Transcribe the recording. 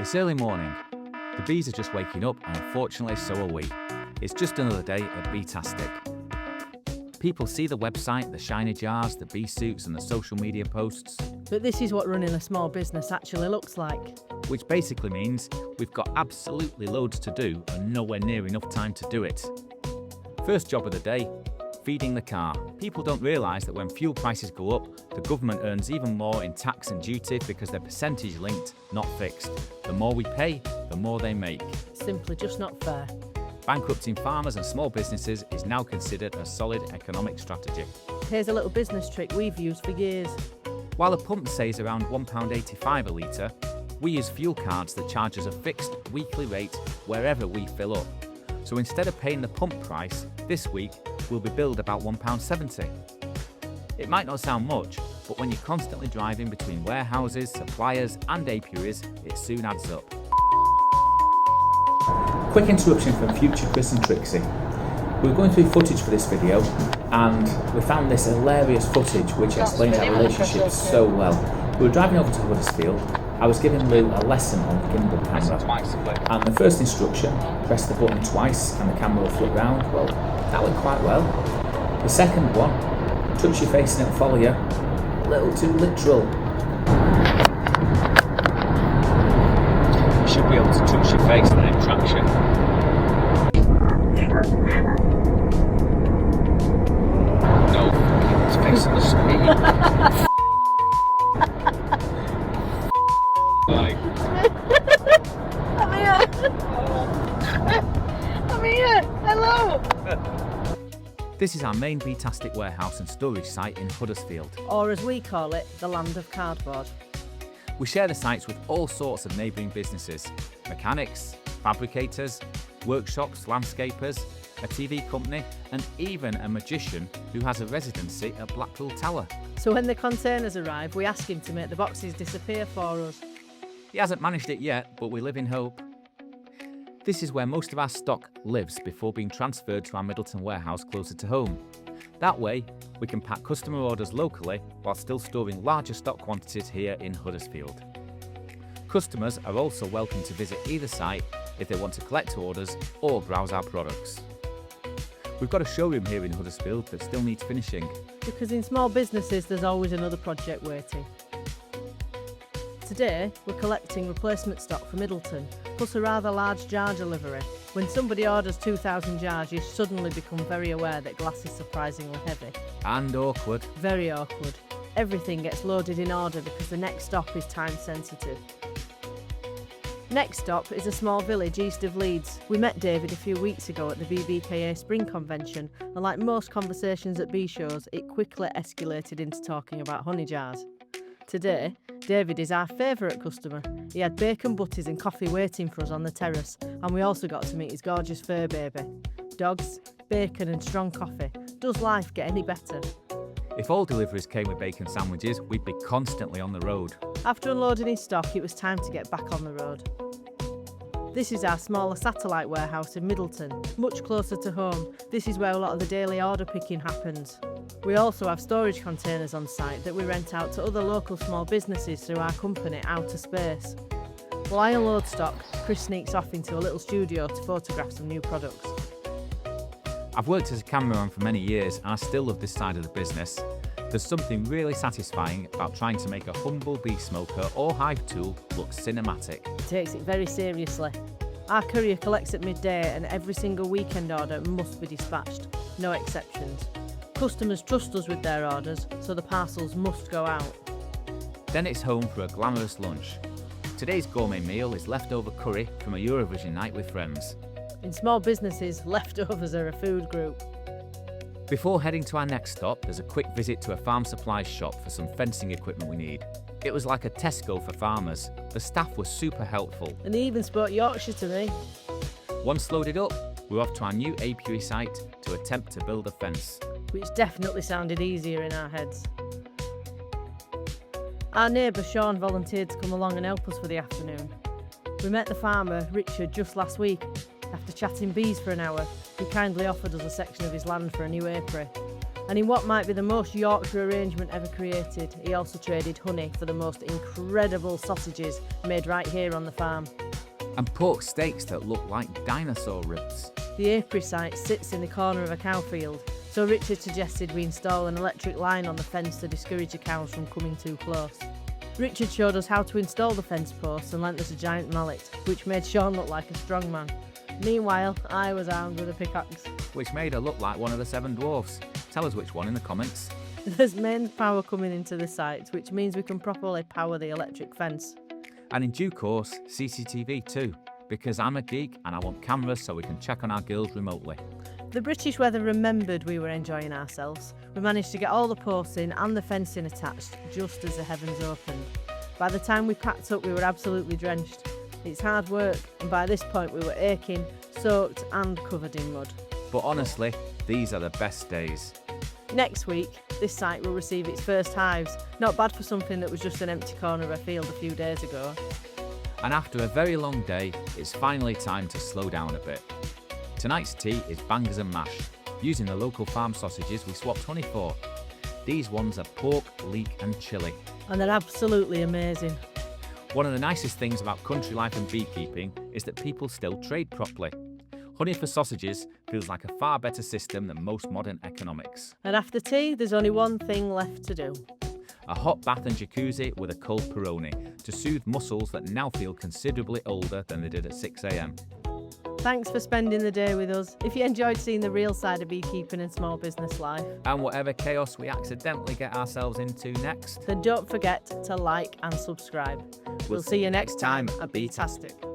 It's early morning. The bees are just waking up and unfortunately so are we. It's just another day at BEEtastic. People see the website, the shiny jars, the bee suits and the social media posts. But this is what running a small business actually looks like. Which basically means we've got absolutely loads to do and nowhere near enough time to do it. First job of the day, feeding the car. People don't realise that when fuel prices go up, the government earns even more in tax and duty because they're percentage linked, not fixed. The more we pay, the more they make. Simply just not fair. Bankrupting farmers and small businesses is now considered a solid economic strategy. Here's a little business trick we've used for years. While a pump saves around £1.85 a litre, we use fuel cards that charge us a fixed weekly rate wherever we fill up. So instead of paying the pump price, this week we'll be billed about £1.70. It might not sound much, but when you're constantly driving between warehouses, suppliers and apiaries, it soon adds up. Quick interruption from future Chris and Trixie. We were going through footage for this video and we found this hilarious footage which explains our relationship so well. We were driving over to Huddersfield. I was giving Lou a lesson on the gimbal camera, and the first instruction, press the button twice and the camera will flip round. Well, that went quite well. The second one, touch your face and it'll follow you. A little too literal. You should be able to touch your face and then it tracks you. No, it's facing the screen. I'm here! Hello! This is our main BEEtastic warehouse and storage site in Huddersfield. Or as we call it, the land of cardboard. We share the sites with all sorts of neighbouring businesses, mechanics, fabricators, workshops, landscapers, a TV company and even a magician who has a residency at Blackpool Tower. So when the containers arrive, we ask him to make the boxes disappear for us. He hasn't managed it yet, but we live in hope. This is where most of our stock lives before being transferred to our Middleton warehouse closer to home. That way, we can pack customer orders locally while still storing larger stock quantities here in Huddersfield. Customers are also welcome to visit either site if they want to collect orders or browse our products. We've got a showroom here in Huddersfield that still needs finishing. Because in small businesses, there's always another project waiting. Today, we're collecting replacement stock for Middleton, plus a rather large jar delivery. When somebody orders 2,000 jars, you suddenly become very aware that glass is surprisingly heavy. And awkward. Very awkward. Everything gets loaded in order because the next stop is time sensitive. Next stop is a small village east of Leeds. We met David a few weeks ago at the BBKA Spring Convention, and like most conversations at bee shows, it quickly escalated into talking about honey jars. Today, David is our favourite customer. He had bacon butties and coffee waiting for us on the terrace, and we also got to meet his gorgeous fur baby. Dogs, bacon and strong coffee. Does life get any better? If all deliveries came with bacon sandwiches, we'd be constantly on the road. After unloading his stock, it was time to get back on the road. This is our smaller satellite warehouse in Middleton, much closer to home. This is where a lot of the daily order picking happens. We also have storage containers on site that we rent out to other local small businesses through our company, Outer Space. While I unload stock, Chris sneaks off into a little studio to photograph some new products. I've worked as a cameraman for many years and I still love this side of the business. There's something really satisfying about trying to make a humble bee smoker or hive tool look cinematic. He takes it very seriously. Our courier collects at midday and every single weekend order must be dispatched, no exceptions. Customers trust us with their orders, so the parcels must go out. Then it's home for a glamorous lunch. Today's gourmet meal is leftover curry from a Eurovision night with friends. In small businesses, leftovers are a food group. Before heading to our next stop, there's a quick visit to a farm supplies shop for some fencing equipment we need. It was like a Tesco for farmers. The staff were super helpful. And they even spoke Yorkshire to me. Once loaded up, we're off to our new apiary site to attempt to build a fence. Which definitely sounded easier in our heads. Our neighbour Sean volunteered to come along and help us for the afternoon. We met the farmer, Richard, just last week. After chatting bees for an hour, he kindly offered us a section of his land for a new apiary. And in what might be the most Yorkshire arrangement ever created, he also traded honey for the most incredible sausages made right here on the farm. And pork steaks that look like dinosaur ribs. The apiary site sits in the corner of a cow field, so Richard suggested we install an electric line on the fence to discourage the cows from coming too close. Richard showed us how to install the fence posts and lent us a giant mallet, which made Sean look like a strong man. Meanwhile, I was armed with a pickaxe. Which made her look like one of the 7 dwarfs. Tell us which one in the comments. There's mains power coming into the site, which means we can properly power the electric fence. And in due course, CCTV too, because I'm a geek and I want cameras so we can check on our girls remotely. The British weather remembered we were enjoying ourselves. We managed to get all the posts in and the fencing attached just as the heavens opened. By the time we packed up, we were absolutely drenched. It's hard work, and by this point we were aching, soaked and covered in mud. But honestly, these are the best days. Next week, this site will receive its first hives. Not bad for something that was just an empty corner of a field a few days ago. And after a very long day, it's finally time to slow down a bit. Tonight's tea is bangers and mash, using the local farm sausages we swapped honey for. These ones are pork, leek and chili. And they're absolutely amazing. One of the nicest things about country life and beekeeping is that people still trade properly. Honey for sausages feels like a far better system than most modern economics. And after tea, there's only one thing left to do. A hot bath and jacuzzi with a cold Peroni to soothe muscles that now feel considerably older than they did at 6 a.m. Thanks for spending the day with us. If you enjoyed seeing the real side of beekeeping and small business life, And whatever chaos we accidentally get ourselves into next, then don't forget to like and subscribe. We'll see you next time at BEEtastic.